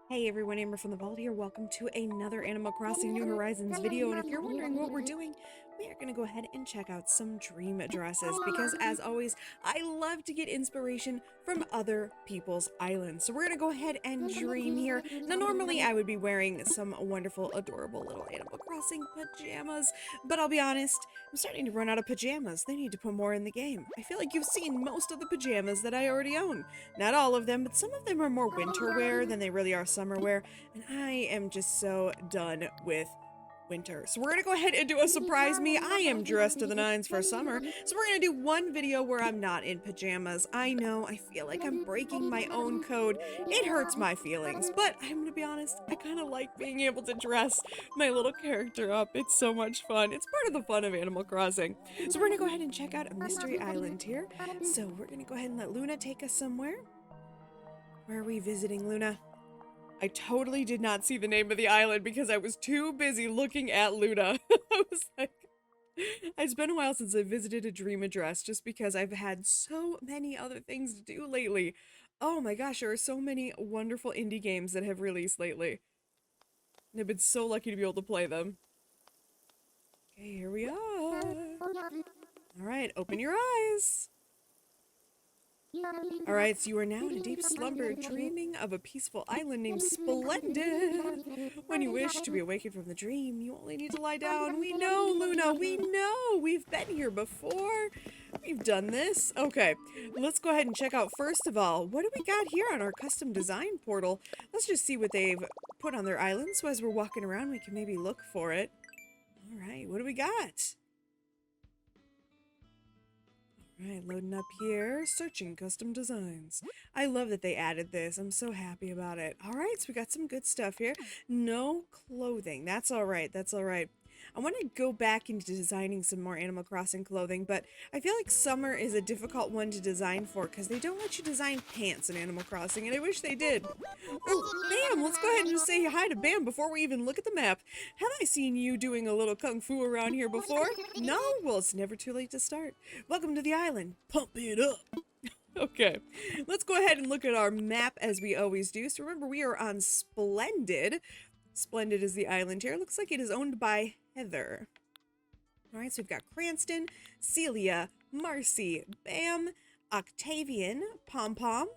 Hey everyone, Amber from the Vault here. Welcome to another Animal Crossing New Horizons video. And if you're wondering what we're doing, we are going to go ahead and check out some dream addresses because, as always, I love to get inspiration from other people's islands. So we're going to go ahead and dream here. Now, normally I would be wearing some wonderful, adorable little Animal Crossing pajamas, but I'll be honest, I'm starting to run out of pajamas. They need to put more in the game. I feel like you've seen most of the pajamas that I already own. Not all of them, but some of them are more winter wear than they really are summer wear, and I am just so done with winter. So we're gonna go ahead and do a surprise me. I am dressed to the nines for summer, so we're gonna do one video where I'm not in pajamas. I know, I feel like I'm breaking my own code. It hurts my feelings, but I'm gonna be honest, I kind of like being able to dress my little character up. It's so much fun. It's part of the fun of Animal Crossing. So we're gonna go ahead and check out a mystery island here. So we're gonna go ahead and let Luna take us somewhere. Where are we visiting, Luna? I totally did not see the name of the island because I was too busy looking at Luna. I was like, it's been a while since I visited a dream address just because I've had so many other things to do lately. Oh my gosh, there are so many wonderful indie games that have released lately. And I've been so lucky to be able to play them. Okay, here we are. Alright, open your eyes. Alright, so you are now in a deep slumber, dreaming of a peaceful island named Splendid. When you wish to be awakened from the dream, you only need to lie down. We know, Luna, we know! We've been here before. We've done this. Okay, let's go ahead and check out, first of all, what do we got here on our custom design portal? Let's just see what they've put on their island, so as we're walking around, we can maybe look for it. Alright, what do we got? Alright, loading up here, searching custom designs. I love that they added this. I'm so happy about it. Alright, so we got some good stuff here. No clothing. That's alright, that's alright. I want to go back into designing some more Animal Crossing clothing, but I feel like summer is a difficult one to design for because they don't let you design pants in Animal Crossing, and I wish they did. Oh, Bam! Let's go ahead and just say hi to Bam before we even look at the map. Have I seen you doing a little kung fu around here before? No? Well, it's never too late to start. Welcome to the island. Pump it up. Okay, let's go ahead and look at our map as we always do. So remember, we are on Splendid. Splendid is the island here. Looks like it is owned by Heather. Alright, so we've got Cranston, Celia, Marcy, Bam, Octavian, Pom Pom,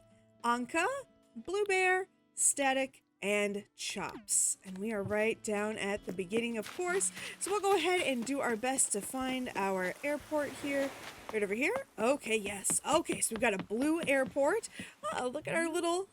Anka, Blue Bear, Static, and Chops. And we are right down at the beginning, of course. So we'll go ahead and do our best to find our airport here. Right over here. Okay, yes. Okay, so we've got a blue airport. Oh, look at our little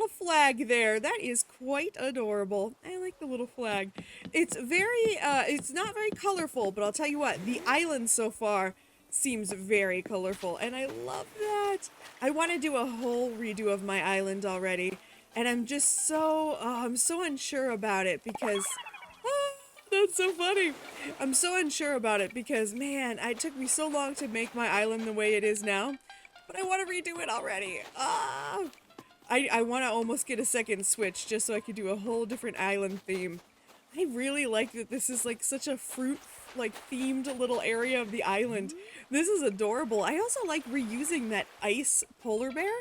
flag there. That is quite adorable. I like the little flag. It's it's not very colorful, but I'll tell you what, the island so far seems very colorful, and I love that. I want to do a whole redo of my island already, and I'm just so, I'm so unsure about it because, that's so funny. I'm so unsure about it because, man, it took me so long to make my island the way it is now, but I want to redo it already. I want to almost get a second Switch just so I could do a whole different island theme. I really like that this is like such a fruit, like themed little area of the island. This is adorable. I also like reusing that ice polar bear.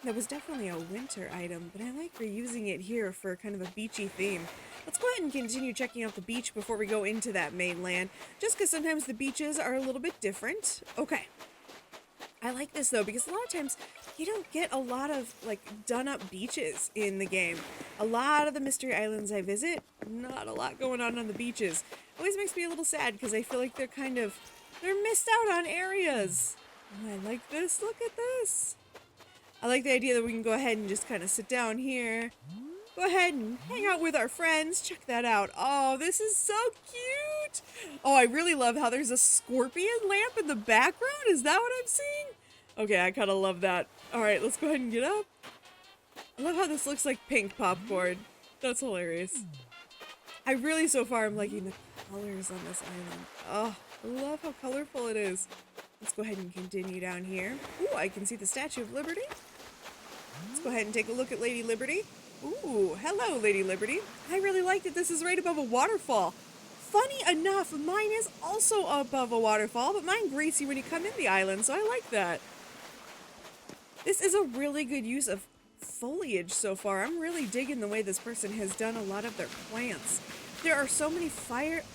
That was definitely a winter item, but I like reusing it here for kind of a beachy theme. Let's go ahead and continue checking out the beach before we go into that mainland, just because sometimes the beaches are a little bit different. Okay. I like this though, because a lot of times you don't get a lot of like done up beaches in the game. A lot of the mystery islands I visit, not a lot going on the beaches. Always makes me a little sad because I feel like they're missed out on areas. Oh, I like this. Look at this. I like the idea that we can go ahead and just kind of sit down here. Go ahead and hang out with our friends. Check that out. Oh, this is so cute. Oh, I really love how there's a scorpion lamp in the background. Is that what I'm seeing? Okay, I kind of love that. All right, let's go ahead and get up. I love how this looks like pink popcorn. That's hilarious. I really, so far, I'm liking the colors on this island. Oh, I love how colorful it is. Let's go ahead and continue down here. Ooh, I can see the Statue of Liberty. Let's go ahead and take a look at Lady Liberty. Ooh, hello, Lady Liberty. I really like that this is right above a waterfall. Funny enough, mine is also above a waterfall, but mine greets you when you come in the island, so I like that. This is a really good use of foliage so far. I'm really digging the way this person has done a lot of their plants. There are so many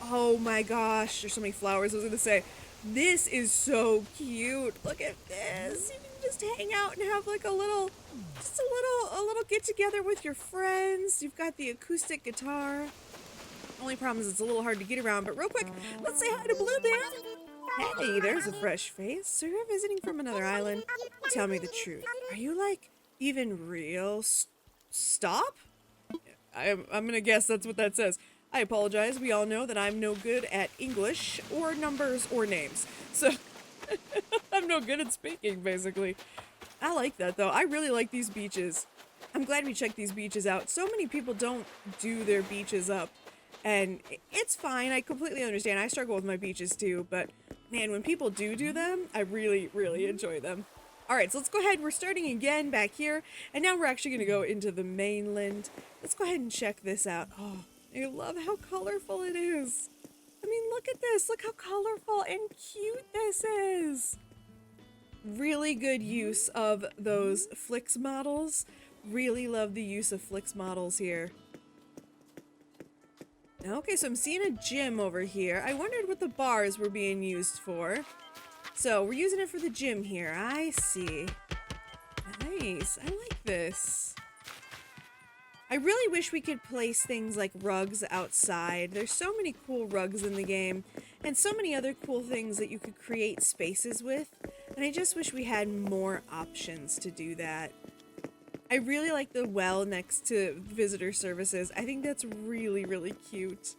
oh my gosh, there's so many flowers. I was gonna say, this is so cute. Look at this. You can just hang out and have like a little get together with your friends. You've got the acoustic guitar. Only problem is it's a little hard to get around, but real quick, let's say hi to Blue Bear. Hey, there's a fresh face. So you're visiting from another island? Tell me the truth. Are you like even real? Stop? I'm gonna guess that's what that says. I apologize. We all know that I'm no good at English or numbers or names. So I'm no good at speaking, basically. I like that though. I really like these beaches. I'm glad we checked these beaches out. So many people don't do their beaches up. And it's fine. I completely understand. I struggle with my beaches too. But man, when people do them, I really, really enjoy them. All right, so let's go ahead. We're starting again back here. And now we're actually going to go into the mainland. Let's go ahead and check this out. Oh, I love how colorful it is. I mean, look at this. Look how colorful and cute this is. Really good use of those Flix models. Really love the use of Flix models here. Okay, so I'm seeing a gym over here. I wondered what the bars were being used for. So we're using it for the gym here. I see. Nice. I like this. I really wish we could place things like rugs outside. There's so many cool rugs in the game and so many other cool things that you could create spaces with. And I just wish we had more options to do that. I really like the well next to visitor services. I think that's really, really cute.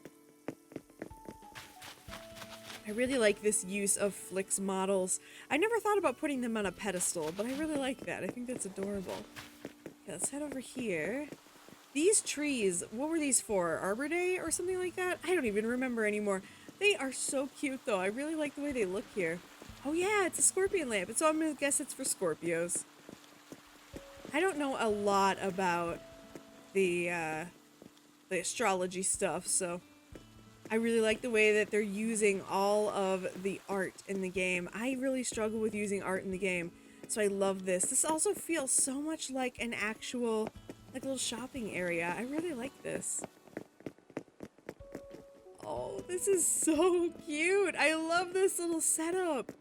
I really like this use of Flix models. I never thought about putting them on a pedestal, but I really like that. I think that's adorable. Okay, let's head over here. These trees, what were these for? Arbor Day or something like that? I don't even remember anymore. They are so cute though. I really like the way they look here. Oh yeah, it's a scorpion lamp. So I'm gonna guess it's for Scorpios. I don't know a lot about the astrology stuff, so I really like the way that they're using all of the art in the game. I really struggle with using art in the game, so I love this. This also feels so much like an actual, like, little shopping area. I really like this. Oh, this is so cute. I love this little setup.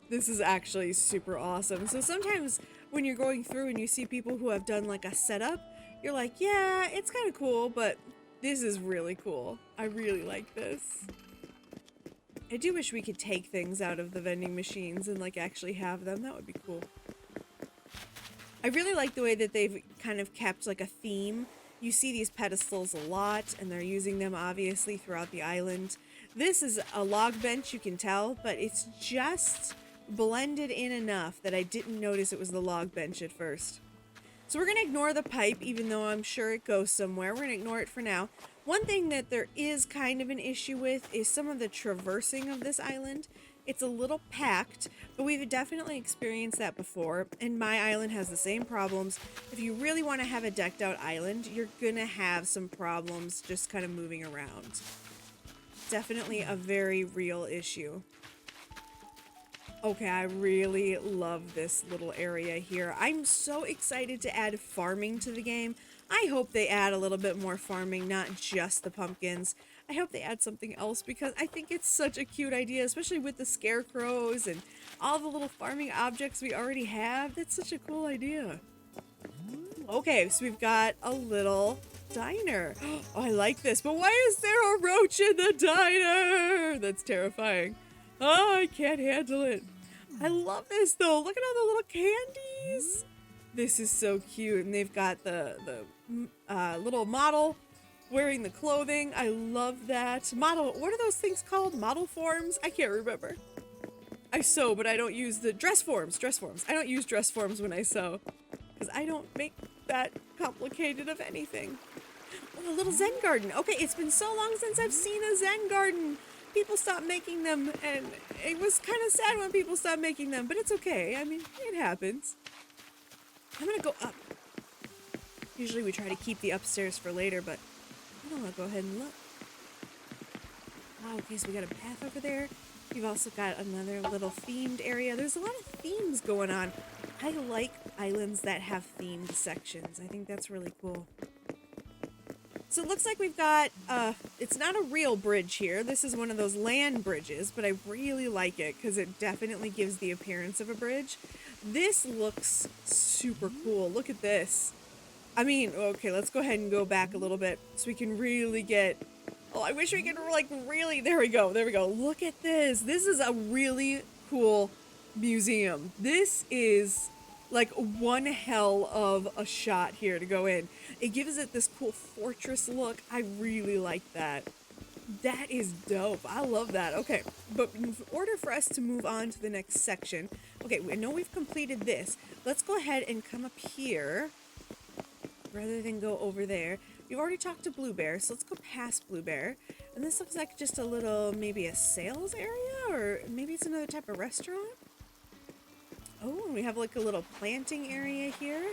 This is actually super awesome. So sometimes when you're going through and you see people who have done like a setup, you're like, yeah, it's kind of cool, but this is really cool. I really like this. I do wish we could take things out of the vending machines and like actually have them. That would be cool. I really like the way that they've kind of kept like a theme. You see these pedestals a lot and they're using them obviously throughout the island. This is a log bench, you can tell, but it's just blended in enough that I didn't notice it was the log bench at first. So we're going to ignore the pipe, even though I'm sure it goes somewhere. We're going to ignore it for now. One thing that there is kind of an issue with is some of the traversing of this island. It's a little packed, but we've definitely experienced that before, and my island has the same problems. If you really want to have a decked out island, you're going to have some problems just kind of moving around. Definitely a very real issue. Okay, I really love this little area here. I'm so excited to add farming to the game. I hope they add a little bit more farming, not just the pumpkins. I hope they add something else because I think it's such a cute idea, especially with the scarecrows and all the little farming objects we already have. That's such a cool idea. Okay, so we've got a little diner. Oh, I like this, but why is there a roach in the diner? That's terrifying. Oh, I can't handle it. I love this though. Look at all the little candies. This is so cute, and they've got the little model wearing the clothing. I love that. Model, what are those things called? Model forms? I can't remember. I sew, but I don't use the dress forms. Dress forms. I don't use dress forms when I sew because I don't make that complicated of anything. Oh, a little Zen garden. Okay, it's been so long since I've seen a Zen garden. People stopped making them, and it was kind of sad when people stopped making them, but it's okay. I mean, it happens. I'm gonna go up. Usually we try to keep the upstairs for later, but I want to go ahead and look. Wow, okay, so we got a path over there. We've also got another little themed area. There's a lot of themes going on. I like islands that have themed sections. I think that's really cool. So it looks like we've got, it's not a real bridge here. This is one of those land bridges, but I really like it because it definitely gives the appearance of a bridge. This looks super cool. Look at this. I mean, okay, let's go ahead and go back a little bit so we can really get, oh, I wish we could like really, there we go. Look at this. This is a really cool museum. This is like one hell of a shot here to go in. It gives it this cool fortress look. I really like that. That is dope. I love that. Okay, but in order for us to move on to the next section, okay, I know we've completed this. Let's go ahead and come up here rather than go over there. We've already talked to Blue Bear, so let's go past Blue Bear. And this looks like just a little, maybe a sales area, or maybe it's another type of restaurant. Oh, and we have like a little planting area here.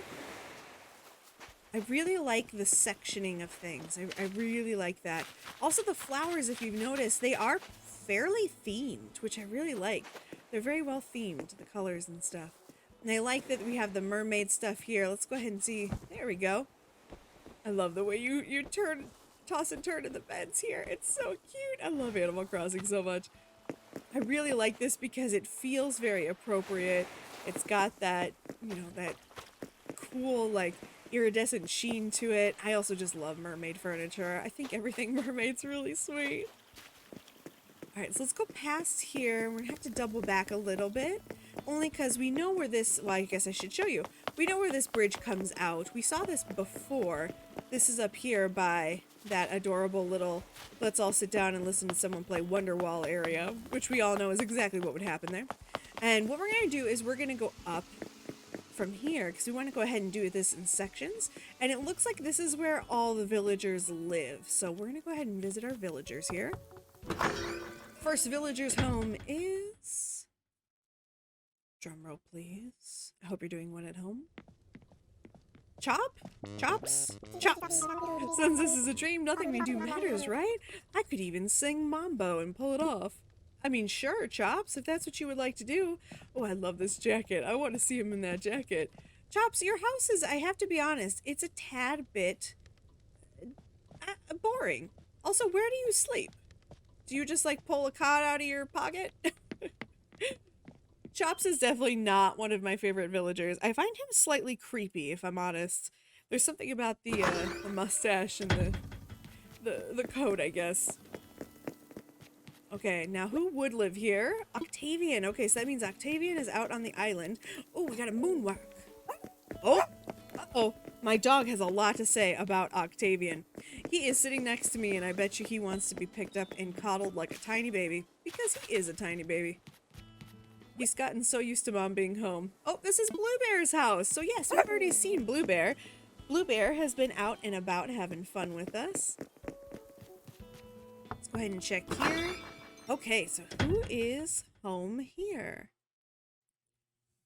I really like the sectioning of things. I really like that. Also the flowers, if you've noticed, they are fairly themed, which I really like. They're very well themed, the colors and stuff. And I like that we have the mermaid stuff here. Let's go ahead and see. There we go. I love the way you turn, toss and turn in the beds here. It's so cute. I love Animal Crossing so much. I really like this because it feels very appropriate. It's got that, you know, that cool, like, iridescent sheen to it. I also just love mermaid furniture. I think everything mermaid's really sweet. Alright, so let's go past here. We're gonna have to double back a little bit. Only because we know where this, well, I guess I should show you. We know where this bridge comes out. We saw this before. This is up here by that adorable little let's all sit down and listen to someone play Wonderwall area, which we all know is exactly what would happen there. And what we're going to do is we're going to go up from here because we want to go ahead and do this in sections. And it looks like this is where all the villagers live. So we're going to go ahead and visit our villagers here. First villager's home is... Drumroll, please. I hope you're doing one at home. Chop? Chops? Chops! Since this is a dream, nothing we do matters, right? I could even sing Mambo and pull it off. I mean, sure, Chops, if that's what you would like to do. Oh, I love this jacket. I want to see him in that jacket. Chops, your house is, I have to be honest, it's a tad bit boring. Also, where do you sleep? Do you just, like, pull a cot out of your pocket? Chops is definitely not one of my favorite villagers. I find him slightly creepy, if I'm honest. There's something about the mustache and the coat, I guess. Okay, now who would live here? Octavian. Okay, so that means Octavian is out on the island. Oh, we got a moonwalk. Oh, uh-oh. My dog has a lot to say about Octavian. He is sitting next to me, and I bet you he wants to be picked up and coddled like a tiny baby. Because he is a tiny baby. He's gotten so used to Mom being home. Oh, this is Blue Bear's house. So yes, we've already seen Blue Bear. Blue Bear has been out and about having fun with us. Let's go ahead and check here. Okay, so who is home here?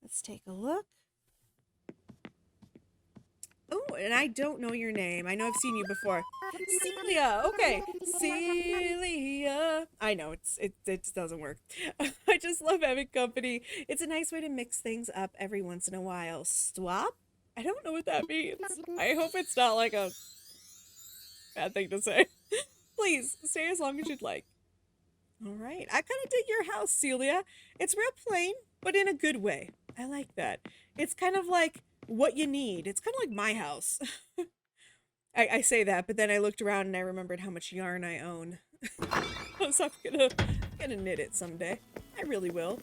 Let's take a look. Oh, and I don't know your name. I know I've seen you before. Celia. Okay, Celia. I know it doesn't work. I just love having company. It's a nice way to mix things up every once in a while. Swap? I don't know what that means. I hope it's not like a bad thing to say. Please stay as long as you'd like. All right, I kind of dig your house, Celia. It's real plain, but in a good way. I like that. It's kind of like what you need. It's kind of like my house. I say that, but then I looked around and I remembered how much yarn I own. So I'm gonna knit it someday. I really will.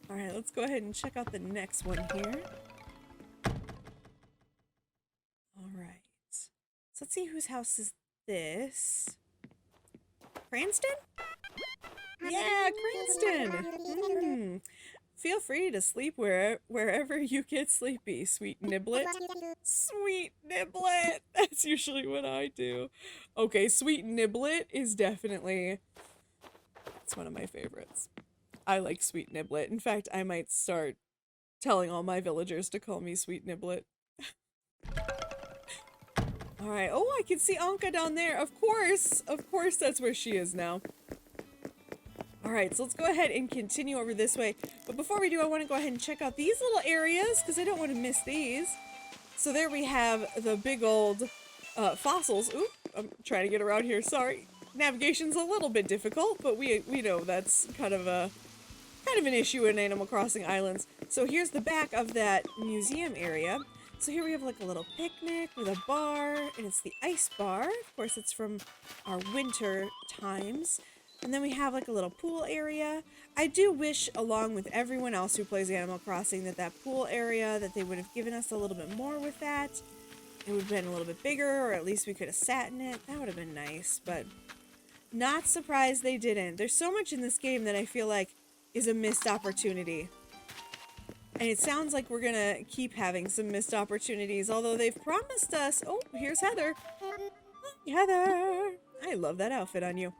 All right, let's go ahead and check out the next one here. All right. So let's see whose house is this. Cranston? Yeah, Cranston! Feel free to sleep wherever you get sleepy, sweet Niblet. Sweet Niblet! That's usually what I do. Okay, sweet Niblet is definitely... it's one of my favorites. I like sweet Niblet. In fact, I might start telling all my villagers to call me sweet Niblet. Alright, oh, I can see Anka down there. Of course that's where she is now. All right, so let's go ahead and continue over this way. But before we do, I want to go ahead and check out these little areas because I don't want to miss these. So there we have the big old fossils. Oop, I'm trying to get around here. Sorry. Navigation's a little bit difficult, but we know that's kind of an issue in Animal Crossing Islands. So here's the back of that museum area. So here we have like a little picnic with a bar, and it's the ice bar. Of course, it's from our winter times. And then we have like a little pool area. I do wish, along with everyone else who plays Animal Crossing, that pool area, that they would have given us a little bit more with that. It would have been a little bit bigger, or at least we could have sat in it. That would have been nice, but not surprised they didn't. There's so much in this game that I feel like is a missed opportunity. And it sounds like we're gonna keep having some missed opportunities, although they've promised us... Oh, here's Heather. Hi, Heather. I love that outfit on you.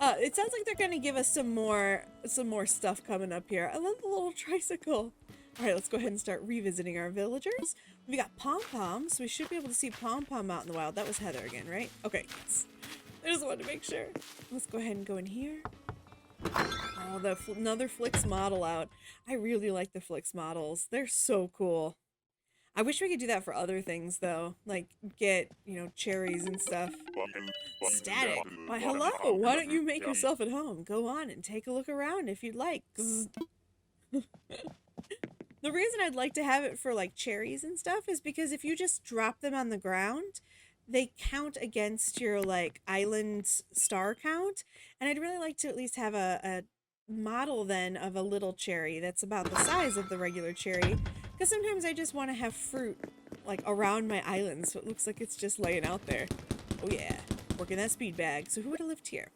It sounds like they're gonna give us some more stuff coming up here. I love the little tricycle. All right, let's go ahead and start revisiting our villagers. We got pom-poms. We should be able to see pom-pom out in the wild. That was Heather again, right? Okay, yes. I just wanted to make sure. Let's go ahead and go in here. Oh, another Flix model out. I really like the Flix models. They're so cool. I wish we could do that for other things, though. Like, get, you know, cherries and stuff. Static. Why, hello. Why don't you make yourself at home? Go on and take a look around if you'd like. The reason I'd like to have it for, like, cherries and stuff is because if you just drop them on the ground, they count against your, like, island star count. And I'd really like to at least have a model, then, of a little cherry that's about the size of the regular cherry. Because sometimes I just want to have fruit, like, around my island, so it looks like it's just laying out there. Oh, yeah. Working that speed bag. So who would have lived here?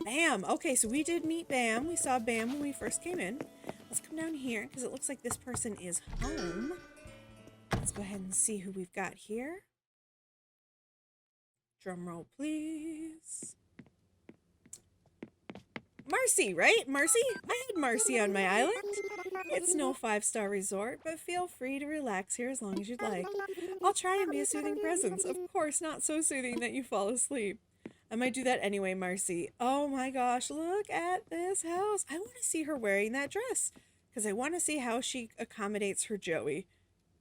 Bam! Okay, so we did meet Bam. We saw Bam when we first came in. Let's come down here, because it looks like this person is home. Let's go ahead and see who we've got here. Drum roll, please. Marcy, right? Marcy? I had Marcy on my island. It's no 5-star resort, but feel free to relax here as long as you'd like. I'll try and be a soothing presence. Of course, not so soothing that you fall asleep. I might do that anyway, Marcy. Oh my gosh, look at this house. I want to see her wearing that dress because I want to see how she accommodates her Joey.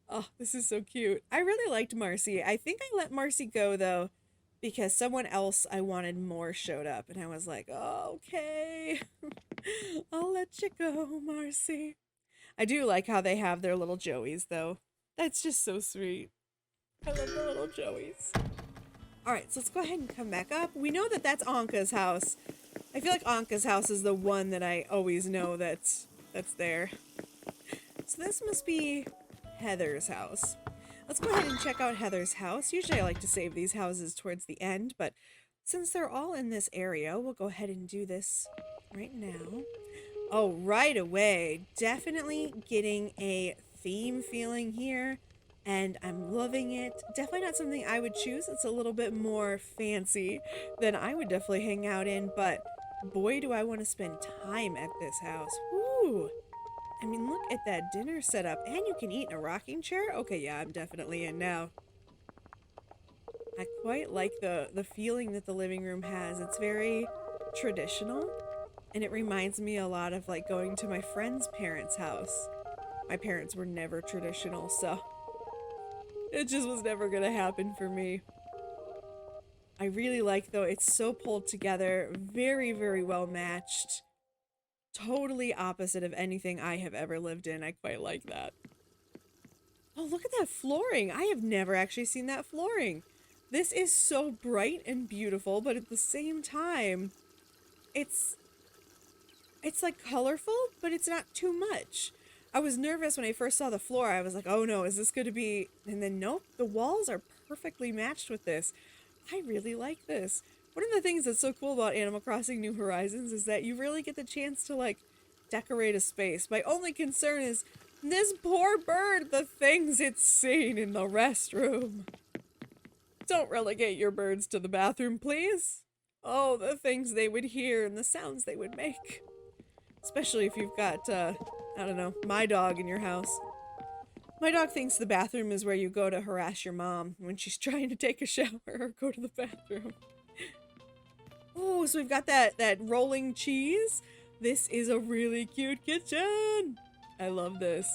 Oh, this is so cute. I really liked Marcy. I think I let Marcy go, though, because someone else I wanted more showed up. And I was like, oh, okay, I'll let you go, Marcy. I do like how they have their little Joeys, though. That's just so sweet. I love the little Joeys. All right, so let's go ahead and come back up. We know that that's Anka's house. I feel like Anka's house is the one that I always know that's there. So this must be Heather's house. Let's go ahead and check out Heather's house. Usually I like to save these houses towards the end, but since they're all in this area, we'll go ahead and do this right now. Oh, right away. Definitely getting a theme feeling here. And I'm loving it. Definitely not something I would choose. It's a little bit more fancy than I would definitely hang out in. But boy, do I want to spend time at this house. Woo! I mean, look at that dinner setup. And you can eat in a rocking chair? Okay, yeah, I'm definitely in now. I quite like the feeling that the living room has. It's very traditional. And it reminds me a lot of like going to my friend's parents' house. My parents were never traditional, so... it just was never gonna happen for me. I really like, though, it's so pulled together, very, very well matched. Totally opposite of anything I have ever lived in. I quite like that. Oh, look at that flooring. I have never actually seen that flooring. This is so bright and beautiful, but at the same time, it's like colorful, but it's not too much. I was nervous when I first saw the floor. I was like, oh no, is this going to be... and then nope, the walls are perfectly matched with this. I really like this. One of the things that's so cool about Animal Crossing New Horizons is that you really get the chance to, like, decorate a space. My only concern is this poor bird, the things it's seen in the restroom. Don't relegate your birds to the bathroom, please. Oh, the things they would hear and the sounds they would make. Especially if you've got, I don't know, my dog in your house. My dog thinks the bathroom is where you go to harass your mom when she's trying to take a shower or go to the bathroom. Oh, so we've got that rolling cheese. This is a really cute kitchen. I love this.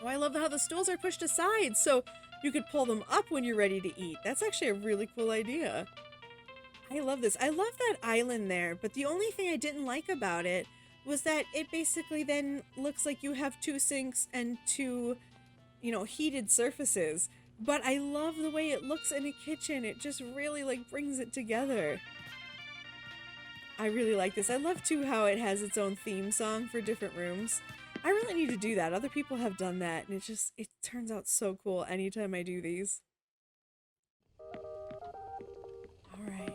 Oh, I love how the stools are pushed aside so you could pull them up when you're ready to eat. That's actually a really cool idea. I love this. I love that island there, but the only thing I didn't like about it was that it basically then looks like you have 2 sinks and 2, you know, heated surfaces. But I love the way it looks in a kitchen. It just really like brings it together. I really like this. I love too how it has its own theme song for different rooms. I really need to do that. Other people have done that and it turns out so cool anytime I do these. Alright.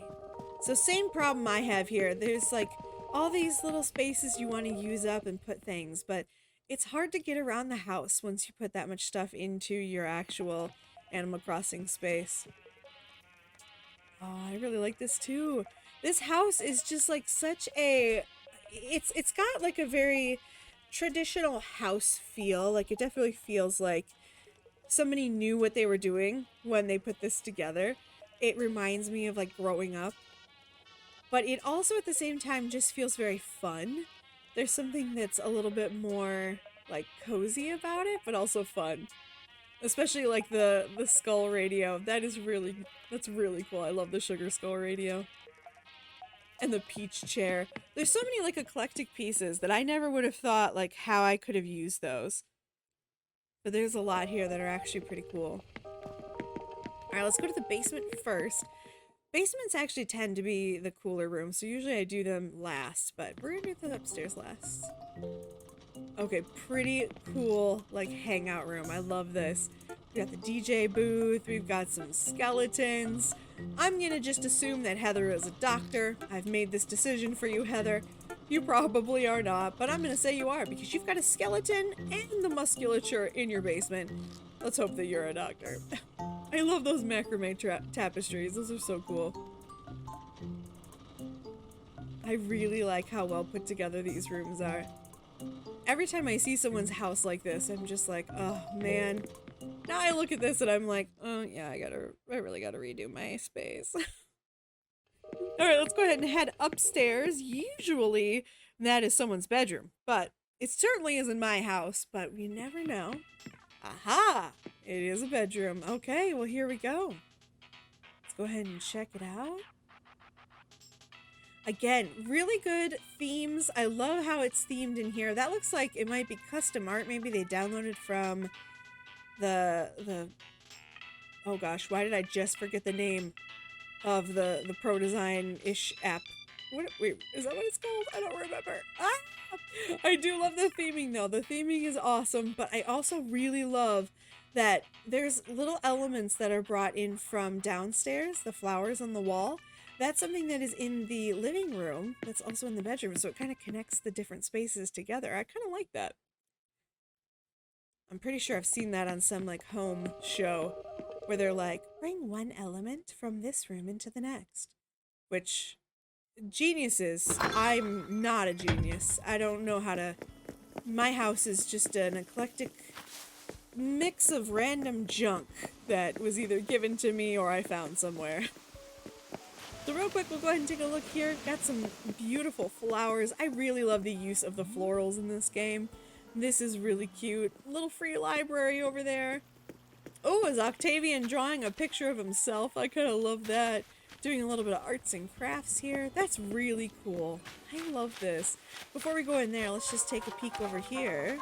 So same problem I have here. There's like all these little spaces you want to use up and put things, but it's hard to get around the house once you put that much stuff into your actual Animal Crossing space. Oh, I really like this too. This house is just like such a... It's got like a very traditional house feel. Like it definitely feels like somebody knew what they were doing when they put this together. It reminds me of like growing up. But it also at the same time just feels very fun. There's something that's a little bit more like cozy about it, but also fun. Especially like the skull radio. That's really cool. I love the sugar skull radio. And the peach chair. There's so many like eclectic pieces that I never would have thought like how I could have used those. But there's a lot here that are actually pretty cool. Alright, let's go to the basement first. Basements actually tend to be the cooler rooms, so usually I do them last, but we're gonna do the upstairs last. Okay, pretty cool, like, hangout room. I love this. We got the DJ booth, we've got some skeletons. I'm gonna just assume that Heather is a doctor. I've made this decision for you, Heather. You probably are not, but I'm gonna say you are, because you've got a skeleton and the musculature in your basement. Let's hope that you're a doctor. I love those macrame tapestries. Those are so cool. I really like how well put together these rooms are. Every time I see someone's house like this, I'm just like, oh man. Now I look at this and I'm like, oh yeah, I really gotta redo my space. Alright, let's go ahead and head upstairs. Usually that is someone's bedroom, but it certainly isn't my house, but we never know. Aha! It is a bedroom. Okay, well here we go. Let's go ahead and check it out. Again, really good themes. I love how it's themed in here. That looks like it might be custom art. Maybe they downloaded from the oh gosh, why did I just forget the name of the Pro Design-ish app? Wait, is that what it's called? I don't remember. Ah! I do love the theming though. The theming is awesome, but I also really love that there's little elements that are brought in from downstairs, the flowers on the wall. That's something that is in the living room that's also in the bedroom, so it kind of connects the different spaces together. I kind of like that. I'm pretty sure I've seen that on some like home show where they're like, bring one element from this room into the next. Which, geniuses. I'm not a genius. I don't know how to... My house is just an eclectic mix of random junk that was either given to me or I found somewhere. So real quick, we'll go ahead and take a look here. Got some beautiful flowers. I really love the use of the florals in this game. This is really cute. Little free library over there. Oh, is Octavian drawing a picture of himself? I kind of love that. Doing a little bit of arts and crafts here. That's really cool. I love this. Before we go in there, let's just take a peek over here.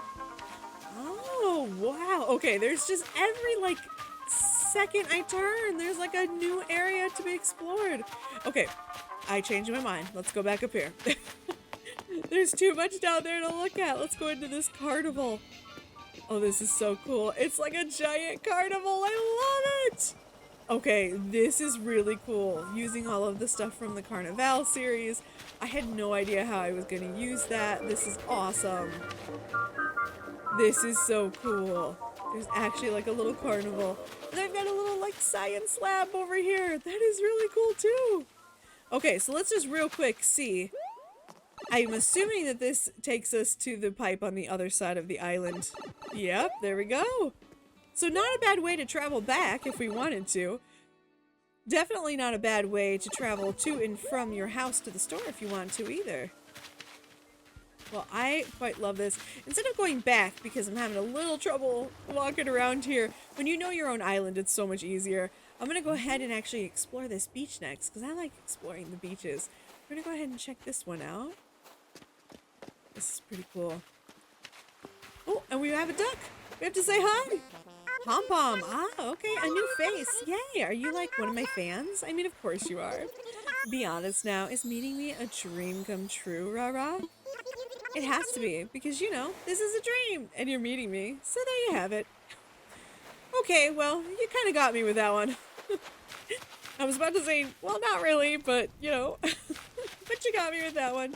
Oh, wow. Okay, there's just every, like, second I turn, there's, like, a new area to be explored. Okay, I changed my mind. Let's go back up here. There's too much down there to look at. Let's go into this carnival. Oh, this is so cool. It's like a giant carnival. I love it. Okay, this is really cool. Using all of the stuff from the Carnival series. I had no idea how I was going to use that. This is awesome. This is so cool. There's actually like a little carnival. And I've got a little like science lab over here. That is really cool too. Okay, so let's just real quick see. I'm assuming that this takes us to the pipe on the other side of the island. Yep, there we go. So not a bad way to travel back if we wanted to. Definitely not a bad way to travel to and from your house to the store if you want to either. Well, I quite love this. Instead of going back, because I'm having a little trouble walking around here, when you know your own island, it's so much easier. I'm going to go ahead and actually explore this beach next, because I like exploring the beaches. We're going to go ahead and check this one out. This is pretty cool. Oh, and we have a duck. We have to say hi. Pom Pom. Ah, okay, a new face. Yay, are you like one of my fans? I mean, of course you are. Be honest now, is meeting me a dream come true, rah-rah? It has to be, because, you know, this is a dream, and you're meeting me, so there you have it. Okay, well, you kind of got me with that one. I was about to say, well, not really, but, you know, but you got me with that one.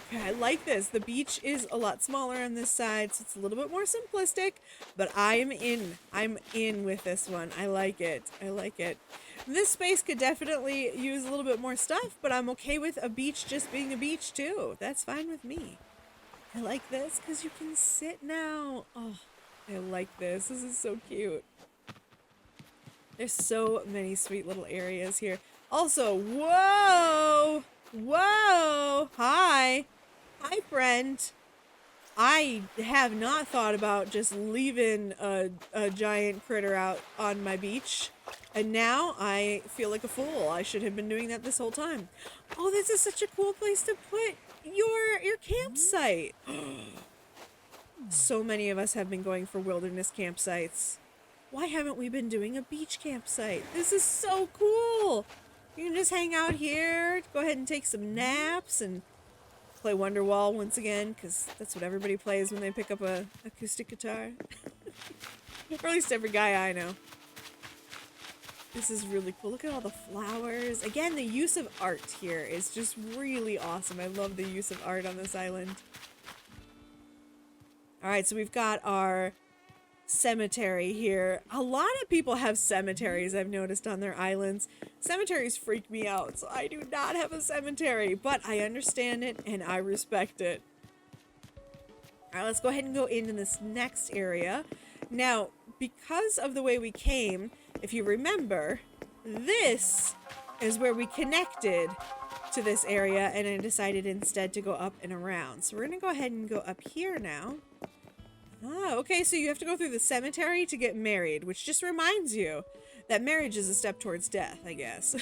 Okay, I like this. The beach is a lot smaller on this side, so it's a little bit more simplistic, but I'm in. I'm in with this one. I like it. I like it. This space could definitely use a little bit more stuff, but I'm okay with a beach just being a beach too. That's fine with me. I like this because you can sit now. Oh, I like this. This is so cute. There's so many sweet little areas here. Also, whoa! Whoa! Hi! Hi, friend. I have not thought about just leaving a giant critter out on my beach. And now I feel like a fool. I should have been doing that this whole time. Oh, this is such a cool place to put your campsite. So many of us have been going for wilderness campsites. Why haven't we been doing a beach campsite? This is so cool. You can just hang out here, go ahead and take some naps, and play Wonderwall once again, because that's what everybody plays when they pick up a acoustic guitar. Or at least every guy I know. This is really cool. Look at all the flowers. Again, the use of art here is just really awesome. I love the use of art on this island. Alright, so we've got our cemetery here. A lot of people have cemeteries, I've noticed, on their islands. Cemeteries freak me out, so I do not have a cemetery, but I understand it and I respect it. Alright, let's go ahead and go into this next area. Now, because of the way we came, if you remember, this is where we connected to this area, and I decided instead to go up and around. So we're gonna go ahead and go up here now. Ah, okay, so you have to go through the cemetery to get married, which just reminds you that marriage is a step towards death, I guess.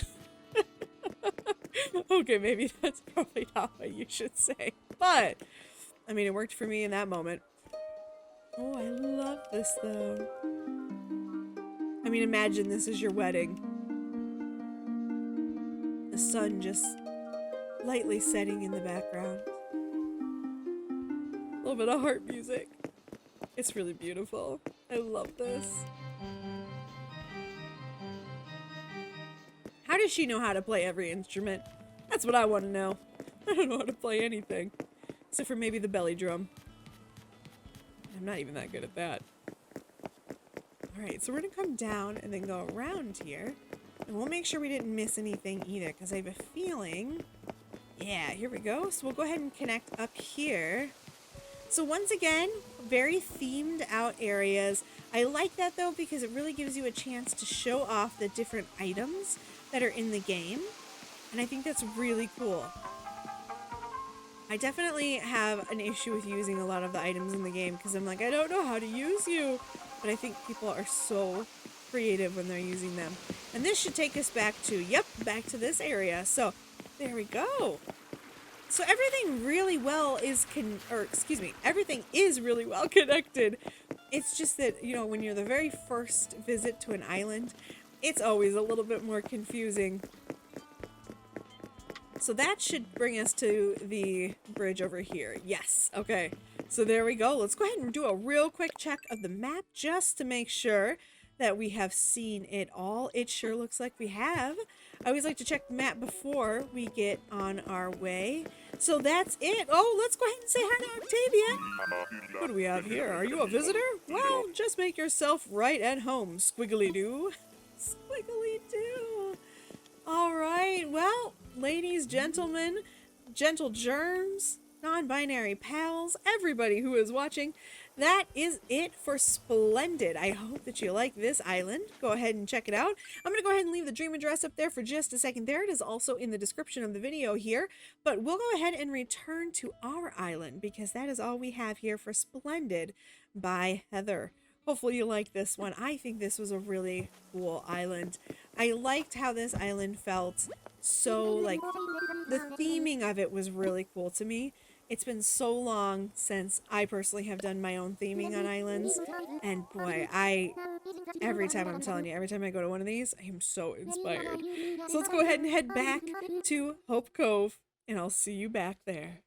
Okay, maybe that's probably not what you should say. But, I mean, it worked for me in that moment. Oh, I love this, though. I mean, imagine this is your wedding. The sun just lightly setting in the background. A little bit of harp music. It's really beautiful. I love this. How does she know how to play every instrument? That's what I want to know. I don't know how to play anything. Except for maybe the belly drum. I'm not even that good at that. Alright, so we're going to come down and then go around here. And we'll make sure we didn't miss anything either, because I have a feeling... Yeah, here we go. So we'll go ahead and connect up here. So once again, very themed out areas. I like that though, because it really gives you a chance to show off the different items that are in the game. And I think that's really cool. I definitely have an issue with using a lot of the items in the game, because I'm like, I don't know how to use you. But I think people are so creative when they're using them. And this should take us back to, yep, back to this area. So there we go. So everything really well is everything is really well connected. It's just that, you know, when you're the very first visit to an island, it's always a little bit more confusing. So that should bring us to the bridge over here. Yes, okay. So there we go. Let's go ahead and do a real quick check of the map just to make sure that we have seen it all. It sure looks like we have. I always like to check the map before we get on our way. So that's it. Oh, let's go ahead and say hi to Octavia. What do we have here? Are you a visitor? Well, just make yourself right at home, squiggly-doo. Squiggly-doo. All right. Well, ladies, gentlemen, gentle germs, non-binary pals, everybody who is watching, that is it for Splendid. I hope that you like this island. Go ahead and check it out. I'm going to go ahead and leave the dream address up there for just a second there. It is also in the description of the video here. But we'll go ahead and return to our island because that is all we have here for Splendid by Heather. Hopefully you like this one. I think this was a really cool island. I liked how this island felt. So, like, the theming of it was really cool to me. It's been so long since I personally have done my own theming on islands. And boy, every time I'm telling you, every time I go to one of these, I am so inspired. So let's go ahead and head back to Hope Cove, and I'll see you back there.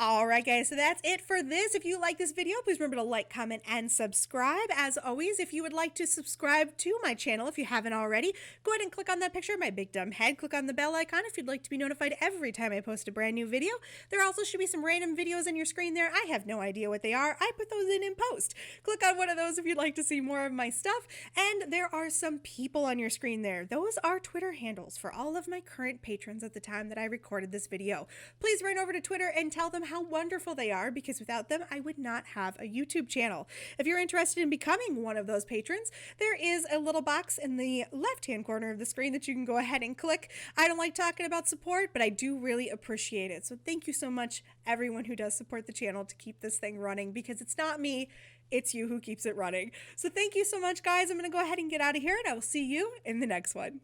Alright guys, so that's it for this. If you like this video, please remember to like, comment, and subscribe. As always, if you would like to subscribe to my channel, if you haven't already, go ahead and click on that picture of my big dumb head. Click on the bell icon if you'd like to be notified every time I post a brand new video. There also should be some random videos on your screen there. I have no idea what they are. I put those in post. Click on one of those if you'd like to see more of my stuff. And there are some people on your screen there. Those are Twitter handles for all of my current patrons at the time that I recorded this video. Please run over to Twitter and tell them how wonderful they are, because without them I would not have a YouTube channel. If you're interested in becoming one of those patrons, there is a little box in the left hand corner of the screen that you can go ahead and click. I don't like talking about support, but I do really appreciate it. So thank you so much everyone who does support the channel to keep this thing running, because it's not me, it's you who keeps it running. So thank you so much guys. I'm going to go ahead and get out of here, and I will see you in the next one.